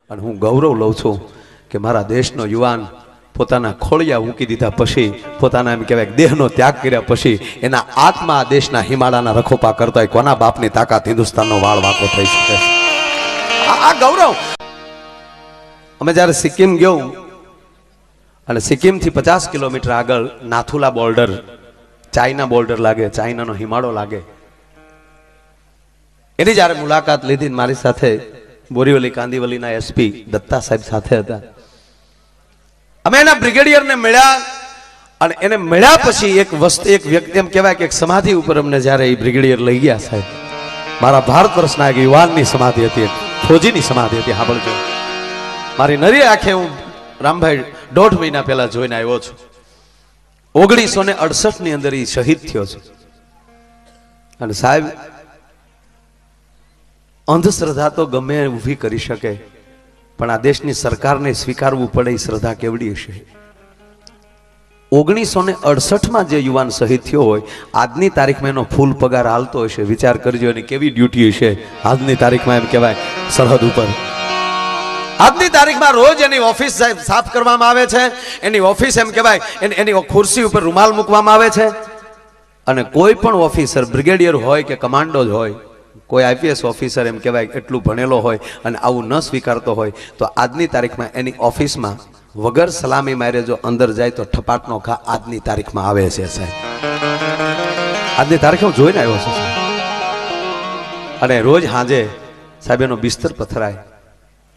અને હું ગૌરવ લઉં છું કે મારા દેશનો યુવાન પોતાના ખોળિયા મૂકી દીધા પછી, પોતાના એમ કહેવાય દેહનો ત્યાગ કર્યા પછી એના આત્મા દેશના હિમાલયના રખોપા કરતા હોય. કોના બાપની તાકાત હિન્દુસ્તાનનો વાળ વાંકો થઈ શકે? આ ગૌરવ. અમે જ્યારે સિક્કિમ ગયો અને સિક્કિમથી 50 કિલોમીટર આગળ નાથુલા બોર્ડર, ચાઇના બોર્ડર લાગે, ચાઇનાનો હિમાળો લાગે. એની જ્યારે મુલાકાત લીધી, મારી સાથે બોરીવલી કાંદીવલીના એસપી દત્તા સાહેબ સાથે હતા. અમે એના બ્રિગેડિયરને મળ્યા અને એને મળ્યા પછી એક વ્યક્તિ એમ કહેવાય કે એક સમાધિ ઉપર અમને જ્યારે એ બ્રિગેડિયર લઈ ગયા સાહેબ, મારા ભારત વર્ષના એક યુવાનની સમાધિ હતી, ફોજીની સમાધિ હતી. સાંભળજો, મારી નરી આંખે હું રામભાઈ 1.5 મહિના પહેલા જોઈને આવ્યો છું. 1968 ની અંદર એ શહીદ થયો છે. અને સાહેબ, અંધશ્રદ્ધા તો ગમે ઊભી કરી શકે, પણ આ દેશની સરકારને સ્વીકારવું પડે એ શ્રદ્ધા કેવડી હશે? 1968 જે યુવાન શહીદ થયો હોય, આજની તારીખમાં એનો ફૂલ પગાર હાલતો હશે. વિચાર કરજો એની કેવી ડ્યુટી હશે આજની તારીખમાં. એમ કહેવાય સરહદ ઉપર આજની તારીખમાં રોજ એની ઓફિસ સાફ કરવામાં આવે છે, એની ઓફિસ એમ કહેવાય એની ખુરશી ઉપર રૂમાલ મૂકવામાં આવે છે. અને કોઈ પણ ઓફિસર, બ્રિગેડિયર હોય કે કમાન્ડો જ હોય, કોઈ આઈપીએસ ઓફિસર એમ કહેવાય એટલું ભણેલો હોય અને આવું ન સ્વીકારતો હોય, તો આજની તારીખમાં એની ઓફિસમાં વગર સલામી મારે જો અંદર જાય તો ઠપાટનો ઘા આજની તારીખમાં આવે છે સાહેબ. આજની તારીખ હું જોઈને આવ્યો છું સાહેબ. અને રોજ સાંજે સાહેબ એનો બિસ્તર પથરાય,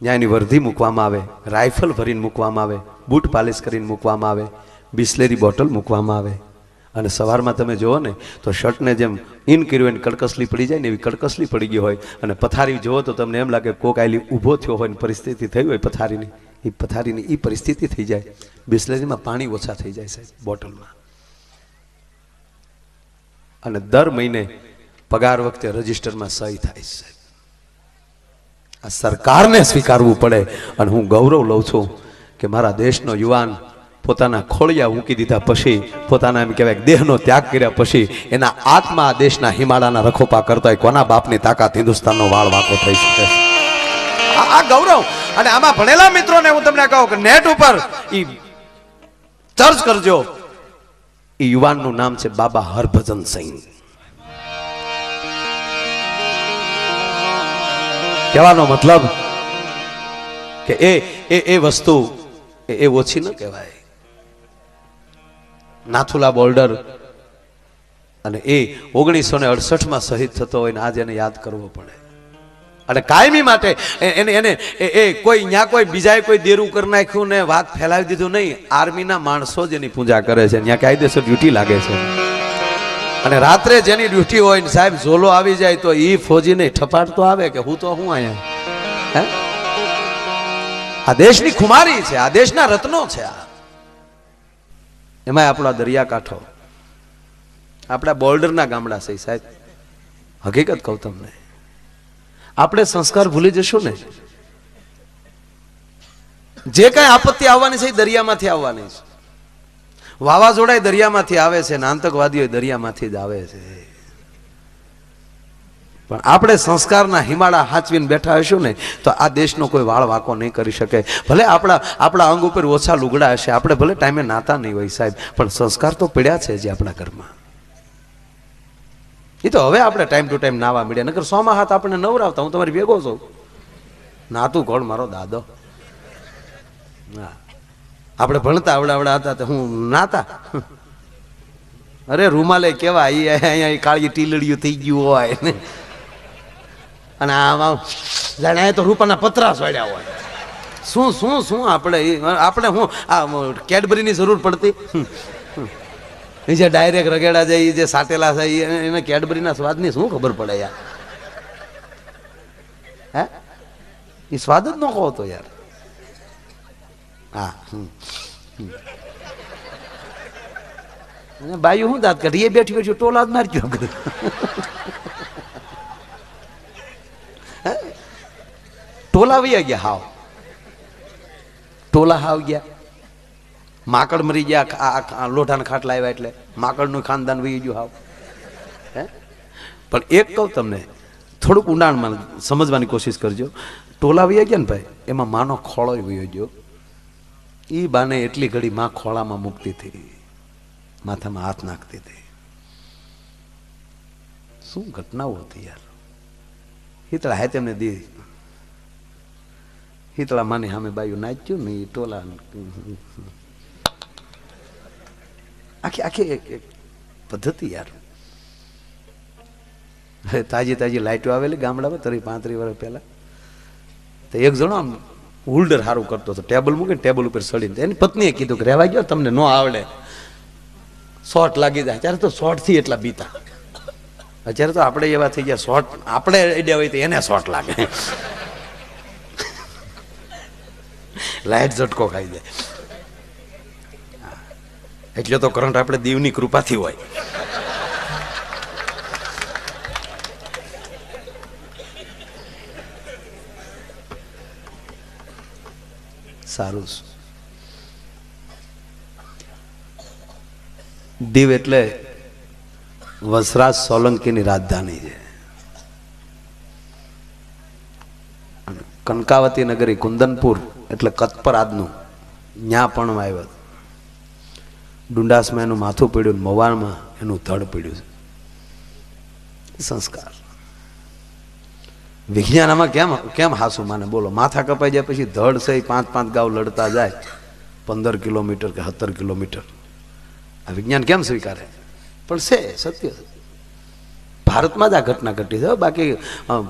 ત્યાં એની વર્ધી મૂકવામાં આવે, રાઇફલ ભરીને મૂકવામાં આવે, બૂટ પાલિશ કરીને મૂકવામાં આવે, બિસ્લેરી બોટલ મૂકવામાં આવે. અને સવારમાં તમે જુઓ ને તો શર્ટને જેમ ઇન કર્યું એને કડકસલી પડી જાય ને એવી કડકસલી પડી ગઈ હોય. અને પથારી જુઓ તો તમને એમ લાગે કોક આયલી ઊભો થયો હોય ને પરિસ્થિતિ થઈ હોય પથારીની એ પરિસ્થિતિ થઈ જાય. બિસ્લેરીમાં પાણી ઓછા થઈ જાય સાહેબ બોટલમાં. અને દર મહિને પગાર વખતે રજિસ્ટરમાં સહી થાય સાહેબ. આ સરકારને સ્વીકારવું પડે. અને હું ગૌરવ લઉં છું કે મારા દેશનો યુવાન પોતાના ખોળિયા મૂકી દીધા પછી, પોતાના એમ કહેવાય દેહનો ત્યાગ કર્યા પછી એના આત્મા દેશના હિમાલયના રખોપા કરતા હોય. કોના બાપની તાકાત હિન્દુસ્તાનનો વાળ વાંકો થઈ શકે? આ ગૌરવ. અને આમાં ભણેલા મિત્રોને હું તમને કહું કે નેટ ઉપર ઈ સર્ચ કરજો. એ યુવાનનું નામ છે બાબા હરભજન સિંહ. કહેવાનો મતલબ કે એ વસ્તુ એ ઓછી ન કહેવાય. નાથુલા બોર્ડર, અને એ 1968 શહીદ થતો હોય ને આજે એને યાદ કરવો પડે. અને કાયમી માટે એને કોઈ ત્યાં કોઈ બીજાએ કોઈ દેરું કરી નાખ્યું ને વાત ફેલાવી દીધું નહીં. આર્મીના માણસો જ એની પૂજા કરે છે, ત્યાં કાયદેસર ડ્યુટી લાગે છે. અને રાત્રે જેની ડ્યુટી હોય ને સાહેબ ઝોલો આવી જાય તો એ ફોજીને ઠપાટ તો આવે કે હું તો હું અહીંયા હે. આ દેશની ખુમારી છે, આ દેશના રત્નો છે. એમાં આપણા દરિયાકાંઠો, આપણા બોર્ડરના ગામડા છે સાહેબ. હકીકત કહું તમને, આપણે સંસ્કાર ભૂલી જશું ને. જે કઈ આપત્તિ આવવાની છે એ દરિયામાંથી આવવાની છે. વાવાઝોડા દરિયામાંથી આવે છે ને આતંકવાદીઓ દરિયામાંથી જ આવે છે. પણ આપણે સંસ્કારના હિમાળા હાચવીને બેઠા હશું ને તો આ દેશનો કોઈ વાળ વાંકો નહીં કરી શકે. ભલે આપણા અંગ ઉપર ઓછા લુગડા હશે, આપણે ભલે ટાઈમે નાતા નહીં હોય સાહેબ, પણ સંસ્કાર તો પડ્યા છે જે આપણા ઘરમાં. એ તો હવે આપણે ટાઈમ ટુ ટાઈમ નાવા મળ્યા, નકર 100 માં હાથ આપણે નવરાવતા. હું તમારી ભેગો છું. નાતું કોણ? મારો દાદો. હા, આપણે ભણતા આવડા હતા તો હું નાતા. અરે રૂમાલે કેવા અહીંયા કાળી ટીલડીયું થઈ ગયું હોય ને, અને આમાં જાણે તો રૂપાના પતરા સોડ્યા હોય. શું આપણે હું આ કેડબરીની જરૂર પડતી? એ જે ડાયરેક્ટ રગેડા જાય, જે સાટેલા છે એને કેડબરીના સ્વાદની શું ખબર પડે યાર? હે, એ સ્વાદ જ ન કહો તો યાર. હા, બાયું શું દાંત કાઢી એ બેઠી ટોલા જ મારી ગયો. ટોલા વયા ગયા, હાવ ટોલા હાવ ગયા. માકડ મરી ગયા, લોઢાના ખાટલા આવ્યા એટલે માકડનું ખાનદાન વહી ગયું હાવ. હે, પણ એક કહું તમને, થોડુંક ઊંડાણમાં સમજવાની કોશિશ કરજો. ટોલા વયા ગયા ને ભાઈ, એમાં માનો ખોળો વયો ગયો. એ બાને એટલી ઘડી માં ખોળામાં મૂકતી હતી, માથામાં હાથ નાખતી હતી. શું ઘટનાઓ હતી યાર. હિતળા હે તેમને દી હિતળા માની સામે બાયું નાચ્યું ને એ ટોલા આખી આખી પદ્ધતિ યાર. તાજી તાજી લાઈટો આવેલી ગામડામાં 30-35 વર્ષ પહેલા. તો એક જણો આમ હોલ્ડર સારું કરતો હતો, ટેબલ મૂકીને ટેબલ ઉપર સડીને એની પત્નીએ કીધું કે રહેવા ગયો, તમને ન આવડે, શોર્ટ લાગી જાય. અત્યારે તો શોર્ટ થી એટલા બીતા. અત્યારે તો આપણે એવા થઈ ગયા, શોર્ટ આપણે એડ્યા હોય તો એને શોર્ટ લાગે, લાઈટ ઝટકો ખાઈ જાય. એટલે તો કરંટ આપણે દીવની કૃપાથી હોય. સારું. દીવ એટલે વસરાજ સોલંકીની રાજધાની છે. કનકાવતી નગરી કુંદનપુર એટલે કતપર આજનું, ત્યાં પણ આવ્યો. ડુંડાસમાં એનું માથું પડ્યું, મવાણમાં એનું ધડ પડ્યું છે. સંસ્કાર. વિજ્ઞાન આમાં કેમ કેમ હાસું માને બોલો. માથા કપાઈ જાય પછી ધડ સહી 5-5 ગાવ લડતા જાય, 15 કિલોમીટર કે 17 કિલોમીટર. આ વિજ્ઞાન કેમ સ્વીકારે? પણ છે સત્ય. ભારતમાં જ આ ઘટના ઘટી છે. બાકી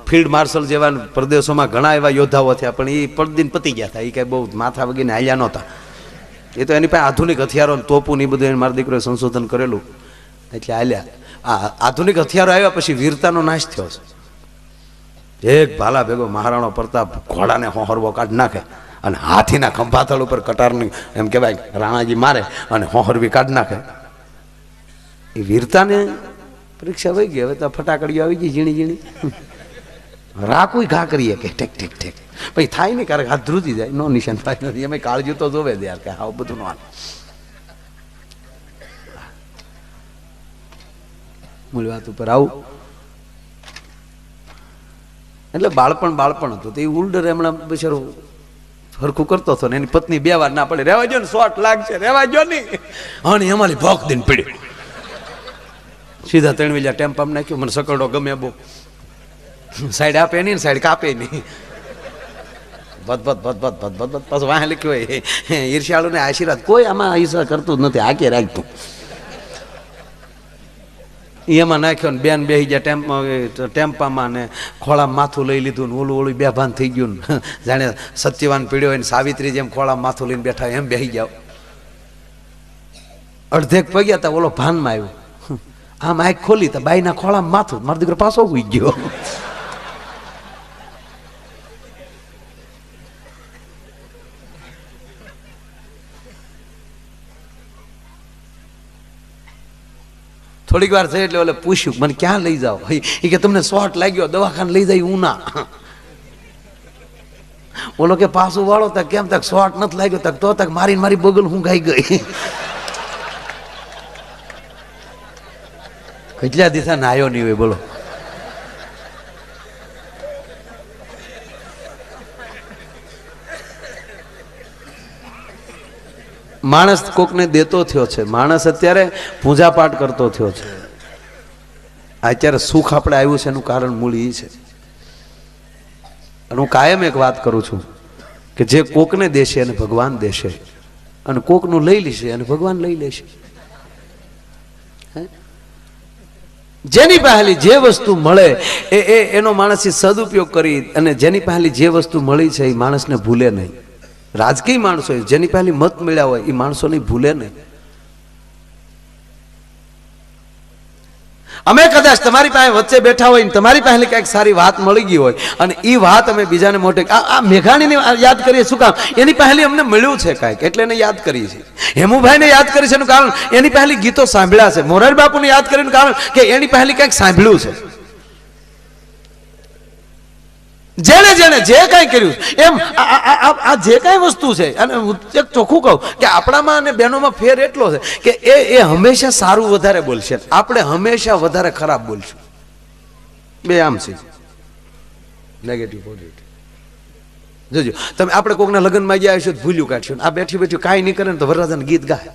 ફિલ્ડ માર્શલ જેવા પ્રદેશોમાં ઘણા એવા યોદ્ધાઓ થયા, પણ એ પડદીન પતી ગયા હતા. એ કઈ બહુ માથા વગીને હાલ્યા નહોતા. એ તો એની પાસે આધુનિક હથિયારો તોપું ને બધું મારા દીકરોએ સંશોધન કરેલું એટલે હાલ્યા. આ આધુનિક હથિયારો આવ્યા પછી વીરતાનો નાશ થયો છે. એક ભાલા ભેગો મહારાણો પ્રતાપ ઘોડાને હોહરવો કાઢ નાખે અને હાથીના ખંભાતળ ઉપર કટારની એમ કહેવાય રાણાજી મારે અને હોહરવી કાઢ નાખે. એ વીરતાને પરીક્ષા વહી ગઈ. હવે તો ફટાકડીઓ આવી ગઈ ઝીણી ઝીણી, રાખું ઘા કરીએ કે ઠેક ઠેક ઠેક. પછી થાય ને ક્યારેક હાથ ધ્રુજી જાય, નો નિશાન થાય નથી. એમ કાળજી તો જોવે દે યાર કે આવું બધું નો હાલ. મૂળ વાત ઉપર આવું. એટલે બાળપણ હતું. તો એ ઉલ્ડર એમણે બિચારો હરખું કરતો હતો ને એની પત્ની 2 વાર ના પડે, રહેવા જો ને શોર્ટ લાગશે, રહેવા જો નહીં. અને અમારી ભોખ દઈને પડી. સીધા 3 વીલા ટેમ્પામાં નાખ્યું. મને સકડો ગમે બહુ. સાઈડ આપે નહીં ને સાઈડ કાપે નહીં. પાછું વાહ લખ્યું હોય ઈર્ષ્યાળુ ને આશીર્વાદ. કોઈ આમાં ઈર્ષા કરતું જ નથી, આકે રાખતું. એમાં નાખ્યો ને બેન બેસી ગયા ટેમ્પામાં ને ખોળામાં માથું લઈ લીધું ને ઓલું ઓલું બેભાન થઈ ગયું ને જાણે સત્યવાન પીડ્યો હોય ને સાવિત્રી જેમ ખોળામાં માથું લઈને બેઠા એમ બેસી જાવ. અડધેક પગ્યા તા ઓલો ભાનમાં આવ્યો. આમ આંખ ખોલી તો બાઈના ખોળામાં માથું. મારો દીકરો પાછો ઉઈ ગયો. થોડીક વાર થઈ એટલે ઓલે પૂછ્યું મને ક્યાં લઈ જાઓ? એ કે તમને શોર્ટ લાગ્યો, દવાખાને લઈ જાય ઉના. ઓલો કે પાછું વાળો તક કેમ તક શોર્ટ નથી લાગ્યો તક તો તક મારીને મારી બગલ હું ગાઈ ગઈ. કેટલા દિવસા નાયો નહીં હોય બોલો. માણસ કોકને દેતો થયો છે. માણસ અત્યારે પૂજા પાઠ કરતો થયો છે. અત્યારે સુખ આપણે આવ્યું છે એનું કારણ મૂળ એ છે. અને હું કાયમ એક વાત કરું છું કે જે કોકને દેશે અને ભગવાન દેશે, અને કોકનું લઈ લેશે અને ભગવાન લઈ લેશે. જેની પહેલી જે વસ્તુ મળે એનો માણસ સદુપયોગ કરી, અને જેની પહેલી જે વસ્તુ મળી છે એ માણસને ભૂલે નહીં. રાજકીય માણસો જેની પહેલી મત મળ્યા હોય એ માણસો નહીં ભૂલે નહીં. અમે કદાચ તમારી પાસે વચ્ચે બેઠા હોય ને તમારી પહેલી કઈક સારી વાત મળી ગઈ હોય અને એ વાત અમે બીજાને મોટે આ મેઘાણીને યાદ કરીએ. શું કામ? એની પહેલી અમને મળ્યું છે કાંઈક એટલે એને યાદ કરીએ છીએ. હેમુભાઈને યાદ કરી છે એનું કારણ એની પહેલી ગીતો સાંભળ્યા છે. મોરારી બાપુને યાદ કરીને કારણ કે એની પહેલી કંઈક સાંભળ્યું છે. જેને જેને જે કઈ કર્યું એમ આ જે કઈ વસ્તુ છે, અને એક ચોખ્ખું કહું કે આપણામાં અને બહેનોમાં ફેર એટલો છે કે એ હંમેશા સારું વધારે બોલશે, આપણે હંમેશા વધારે ખરાબ બોલશું. બે આમ છે નેગેટિવ પોઝિટિવ. જોજો તમે આપણે કોકના લગ્નમાં ગયા હશો તો ભૂલ્યું કાઢશો આ બેઠી બેઠી કાંઈ નહીં કરે ને તો વરરાજાને ગીત ગાય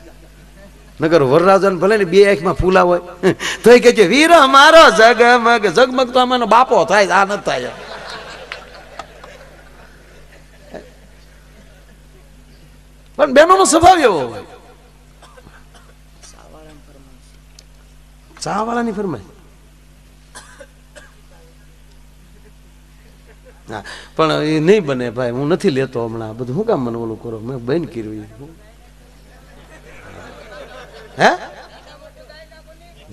નગર વરરાજાને ભલે ને બે આંખમાં ફૂલા હોય તો એ કહે છે વીર મારો જગમગ જગમગ તો આમાંનો બાપો થાય આ ન થાય પણ બહેનોનો સ્વભાવ એવો હોય ચા વાળાની ફરમાય હા પણ એ નહીં બને ભાઈ હું નથી લેતો હમણાં બધું શું કામ મને ઓલું કરો મેં બંધ કર્યું હે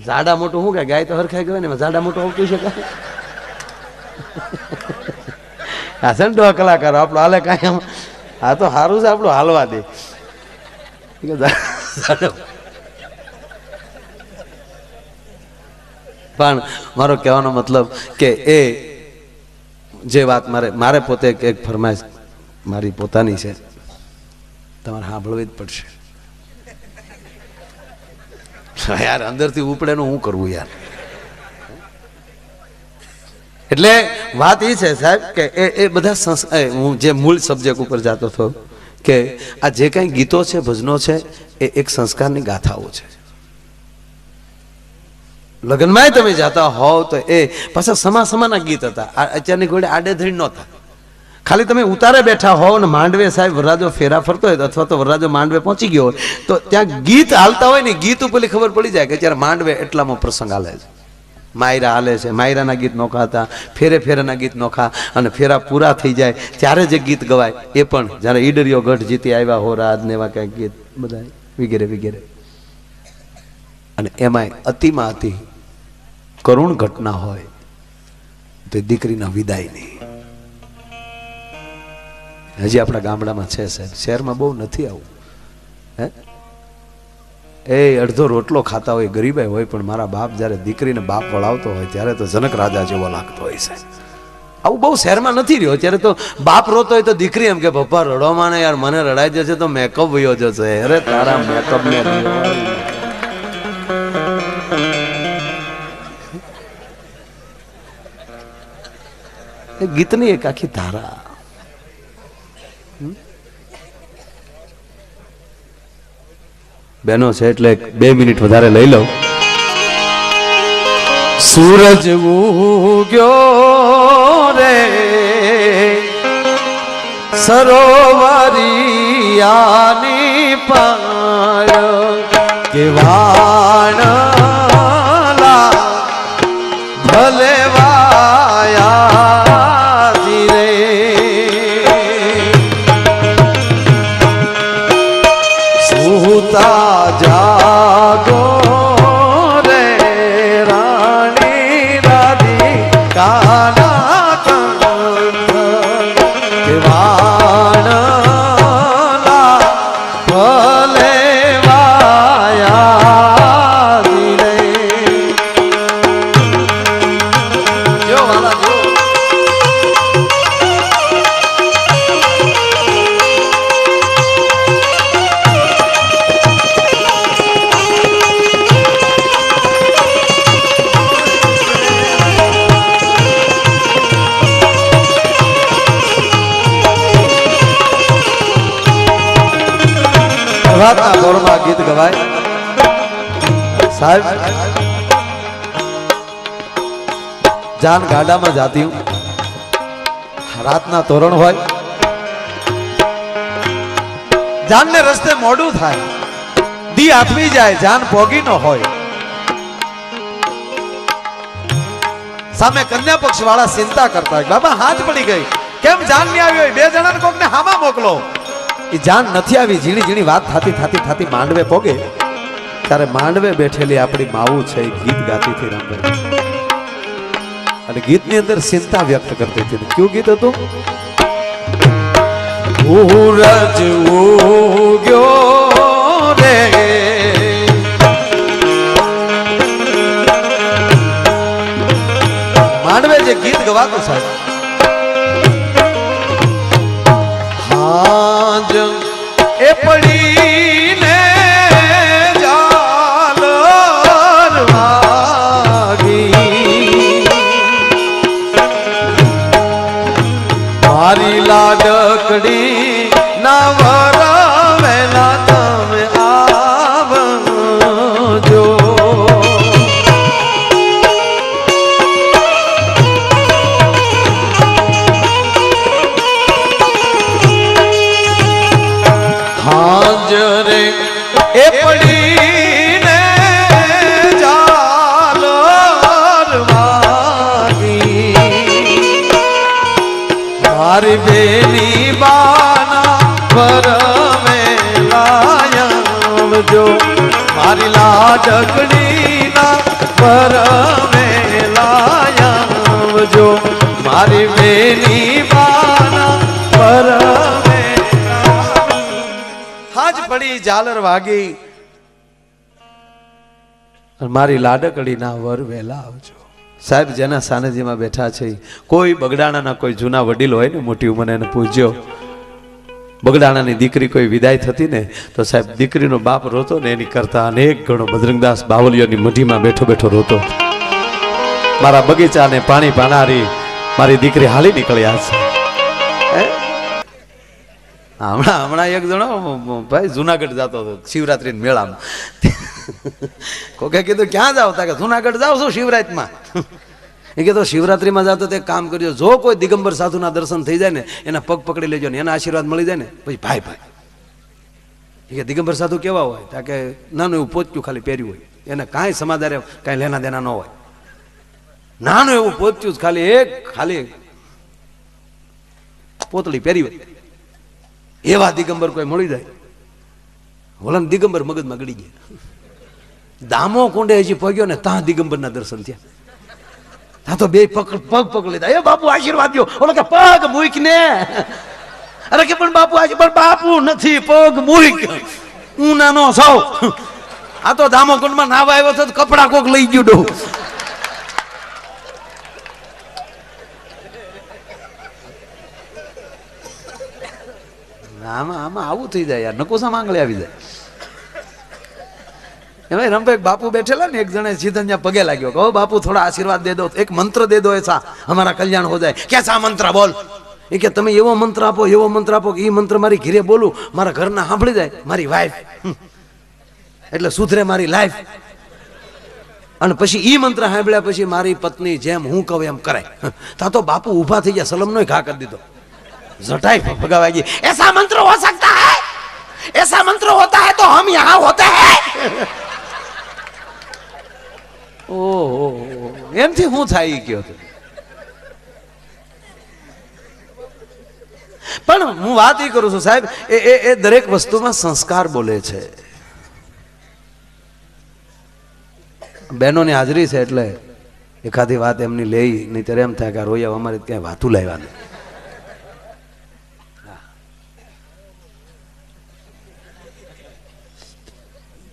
જાડા મોટું શું કે ગાય તો હરખાઈ ગયો ને જાડા મોટું આવતું છે હા સંડો કલાકારો આપણો હાલે કાંઈ આ તો સારું છે આપણું હાલવા દે પણ મારો કહેવાનો મતલબ કે એ જે વાત મારે પોતે એક ફરમાઈશ મારી પોતાની છે તમારે સાંભળવી જ પડશે યાર અંદરથી ઉપડેનું હું કરવું યાર એટલે વાત એ છે સાહેબ કે એ બધા હું જે મૂળ સબ્જેક્ટ ઉપર જતો હતો કે આ જે કંઈ ગીતો છે ભજનો છે એ એક સંસ્કારની ગાથાઓ છે લગ્નમાં તમે જાતા હોવ તો એ પાછા સમાના ગીત હતા અત્યારની ઘોડે આડેધડ નહોતા ખાલી તમે ઉતારે બેઠા હોવ ને માંડવે સાહેબ વરરાજો ફેરા ફરતો હોય અથવા તો વરરાજો માંડવે પહોંચી ગયો હોય તો ત્યાં ગીત હાલતા હોય ને ગીત ઉપર ખબર પડી જાય કે ત્યારે માંડવે એટલામાં પ્રસંગ હાલે છે માયરા હાલે છે માયરાના ગીત નોખા હતા ફેરેના ગીત નોખા અને ફેરા પૂરા થઈ જાય ત્યારે જે ગીત ગવાય એ પણ જ્યારે ઈડરીઓ ગઢ જીતી આવ્યા હો રાજ ને એવા ક્યાંક ગીત બધા વગેરે વગેરે અને એમાંય અતિમાં અતિ કરુણ ઘટના હોય તો દીકરીના વિદાયની હજી આપણા ગામડામાં છે સાહેબ શહેરમાં બહુ નથી આવું હે એ અડધો રોટલો ખાતા હોય ગરીબાઈ હોય પણ મારા બાપ જ્યારે દીકરીને બાપ વળાવતો હોય ત્યારે તો જનક રાજા જેવો લાગતો હોય સાહેબ આવું બહુ શહેરમાં નથી રહ્યો ત્યારે તો બાપ રોતો હોય તો દીકરી એમ કે પપ્પા રડોમાં ને યાર મને રડાઈ જશે તો મેકઅપ વયો જશે અરે તારા મેકઅપ ને ગીતની એક આખી ધારા બેનો છે એટલે 2 મિનિટ વધારે લઈ લઉં સૂરજ ઉગ્યો રે સરોવરિયાની પાળ કે વાણલા ભલે જાગો રે રાણી રાધી કાના વાણલા ભલે વાયા દિલે જો વાલા જો રાતના દોરમાં ગીત ગવાય સાહેબ જાન ગાડામાં જાતી હું રાતના તોરણ હોય જાનને રસ્તે મોડું થાય દી આથમી જાય જાન પોગી ન હોય સામે કન્યા પક્ષ વાળા ચિંતા કરતા હોય બાબા હાથ પડી ગઈ કેમ જાન નહીં આવી હોય 2 જણાને કોકને હામાં મોકલો એ જાન નથી આવી ઝીણી ઝીણી વાત થાતી માંડવે પોગે ત્યારે માંડવે બેઠેલી આપણી માવું છે ગીત ગાતી હતી રામભાઈ અને ગીતની અંદર ચિંતા વ્યક્ત કરતી હતી કયું ગીત હતું સૂરજ ઉગ્યો રે માંડવે જે ગીત ગવાતું સાહેબ એ પડીને જાલર વાગી મારી લાડક ના વર વેલા તમે આવજો. હાજરે એ પડીને મારી બેની બાના પર મેલાયજો. મારી લાડકડીના પર મેલાયજો. મારી બેની બાના પર હાજ પડી ઝાલર વાગી મારી લાડકડીના વર વેલા આવજો. સાહેબ જેના સાનિધ્યમાં બેઠા છે કોઈ બગડાણાના કોઈ જૂના વડીલ હોય ને મોટી ઉંમરે એને પૂછજો. બગડાણાની દીકરી કોઈ વિદાય થતી ને તો સાહેબ દીકરીનો બાપ રોતો ને એની કરતા અનેક ગણો બજરંગદાસ બાવલીઓની મઢીમાં બેઠો બેઠો રોતો. મારા બગીચાને પાણી પાનારી મારી દીકરી હાલી નીકળ્યા છે. હમણાં એક જણો ભાઈ જુનાગઢ જતો હતો શિવરાત્રી મેળામાં. કોકે કીધું ક્યાં જાવ? તા કે જુનાગઢ જાવ છો શિવરાત્રીમાં. એ કીધું શિવરાત્રીમાં જાવ તો તે કામ કરજો, જો કોઈ દિગંબર સાધુના દર્શન થઈ જાય ને એના પગ પકડી લેજો ને એના આશીર્વાદ મળી જાય ને પછી ભાઈ ભાઈ. એ કે દિગંબર સાધુ કેવા હોય? તા કે નાનું એવું પોચક્યું ખાલી પહેર્યું હોય, એને કાંઈ સમાધારે કાંઈ લેના દેના ન હોય. નાનું એવું પોચક્યું ખાલી એક ખાલી પોતળી પહેરી હોય એવા દિગંબર કોઈ મળી જાય. ઓલા દિગંબર મગજમાં ગળી ગયા. દામો કુંડે હજી પગ્યો ને ત્યાં દિગંબરના દર્શન થયા. ત્યાં તો બે પગ પકડી લીધા. એ બાપુ આશીર્વાદ દો. ઓલો કે પગ મૂક ને. અરે કે પણ બાપુ પણ બાપુ નથી, પગ મૂક. હું નાનો સૌ. આ તો દામો કુંડમાં નાવા આવ્યો તો કપડા કોક લઈ ગયું ડો. આમાં આવું થઈ જાય યાર, નકોસા માંગલે આવી જાય. એમાં રમભાઈ બાપુ બેઠેલા ને એક જણે સીધા પગે લાગ્યો, કહો બાપુ થોડા આશીર્વાદ દે દો, એક મંત્ર દે દો, એસા હમારા કલ્યાણ હો જાય. કેસા મંત્ર બોલ? એ કે તમે એવો મંત્ર આપો કે એ મંત્ર મારી ઘરે બોલું, મારા ઘરના સાંભળી જાય, મારી વાઈફ એટલે સુધરે મારી લાઈફ. અને પછી ઈ મંત્ર સાંભળ્યા પછી મારી પત્ની જેમ હું કહું એમ કરાય. તા તો બાપુ ઊભા થઈ ગયા, સલમનો ઘા કરી દીધો. जटाई भगवान जी ऐसा मंत्र हो सकता है? ऐसा मंत्र होता है तो हम यहाँ होते हैं. ओहो एम थी हूँ थाई क्यों तो पण हूँ बात ही करूँ છું સાહેબ. એ દરેક વસ્તુમાં સંસ્કાર બોલે છે. બહેનોની હાજરી છે એટલે એકાદી વાત એમની લઈ, નહીં ત્યારે એમ થાય કે રોયા અમારે ક્યાંય વાતું લાવ્યા.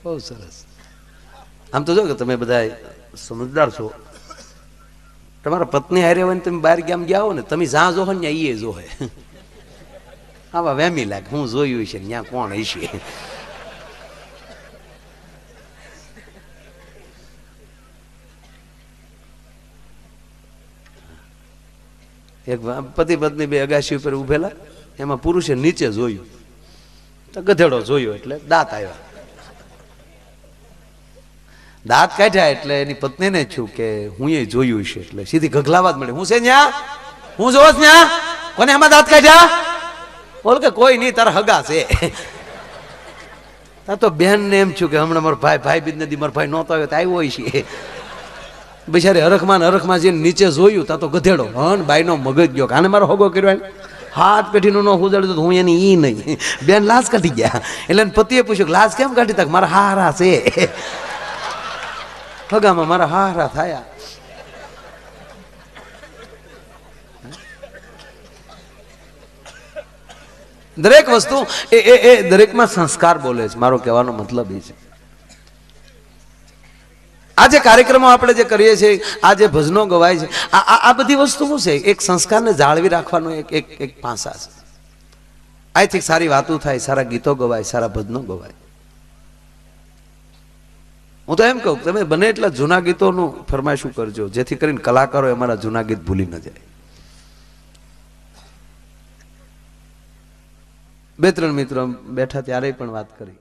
બહુ સરસ. આમ તો જો કે તમે બધા સમજદાર છો. તમારા પત્ની હારે હોય ને તમે બહાર ગામ ગયા હો ને, તમે જ્યાં જોહો ને એ જોહે. આવા વેમી લાગે હું જોયું છે ત્યાં કોણ હશે. એક પતિ પત્ની બે અગાશી ઉપર ઉભેલા, એમાં પુરુષે નીચે જોયું તો ગધેડો જોયો એટલે દાંત આવ્યા. દાંત કાઢ્યા એટલે એની પત્નીને છું કે હું એ જોયું છે, એટલે સીધી ગગલાવા જ મળે. હું છે ન્યા? હું જોશ ન્યા? કોને આમાં દાંત કાઢ્યા? બોલ કે કોઈ નહીં, તારા હગા છે. તા તો બેન ને એમ છું કે હમણાં મારો ભાઈ બીજ નદી મારો ભાઈ નહોતો આવ્યો તો આવ્યો હોય છે. બિચારી હરખમાં જઈને નીચે જોયું તા તો ગધેડો. હન બાઈનો મગજ ગયો, આને મારો હગો કર્યો. હાથ પેઢીનું ન ઉજાડ્યું તો હું એની ઈ નહીં. બેન લાશ કાઢી ગયા. એટલે પતિએ પૂછ્યું લાશ કેમ કાઢી? તક મારા હારા છે. હગામાં મારા હારા થયા. દરેક વસ્તુ એ દરેકમાં સંસ્કાર બોલે છે. મારો કહેવાનો મતલબ એ છે. આ જે કાર્યક્રમો આપણે જે કરીએ છીએ, આ જે ભજનો ગવાય છે, આ બધી વસ્તુ શું છે? એક સંસ્કારને જાળવી રાખવાનો એક પાસા છે. આથી સારી વાતો થાય, સારા ગીતો ગવાય, સારા ભજનો ગવાય. હું તો એમ કહું તમે બને એટલા જૂના ગીતોનું ફરમાઈશું કરજો, જેથી કરીને કલાકારો અમારા જૂના ગીત ભૂલી ન જાય. બે ત્રણ મિત્રો બેઠા ત્યારે પણ વાત કરી.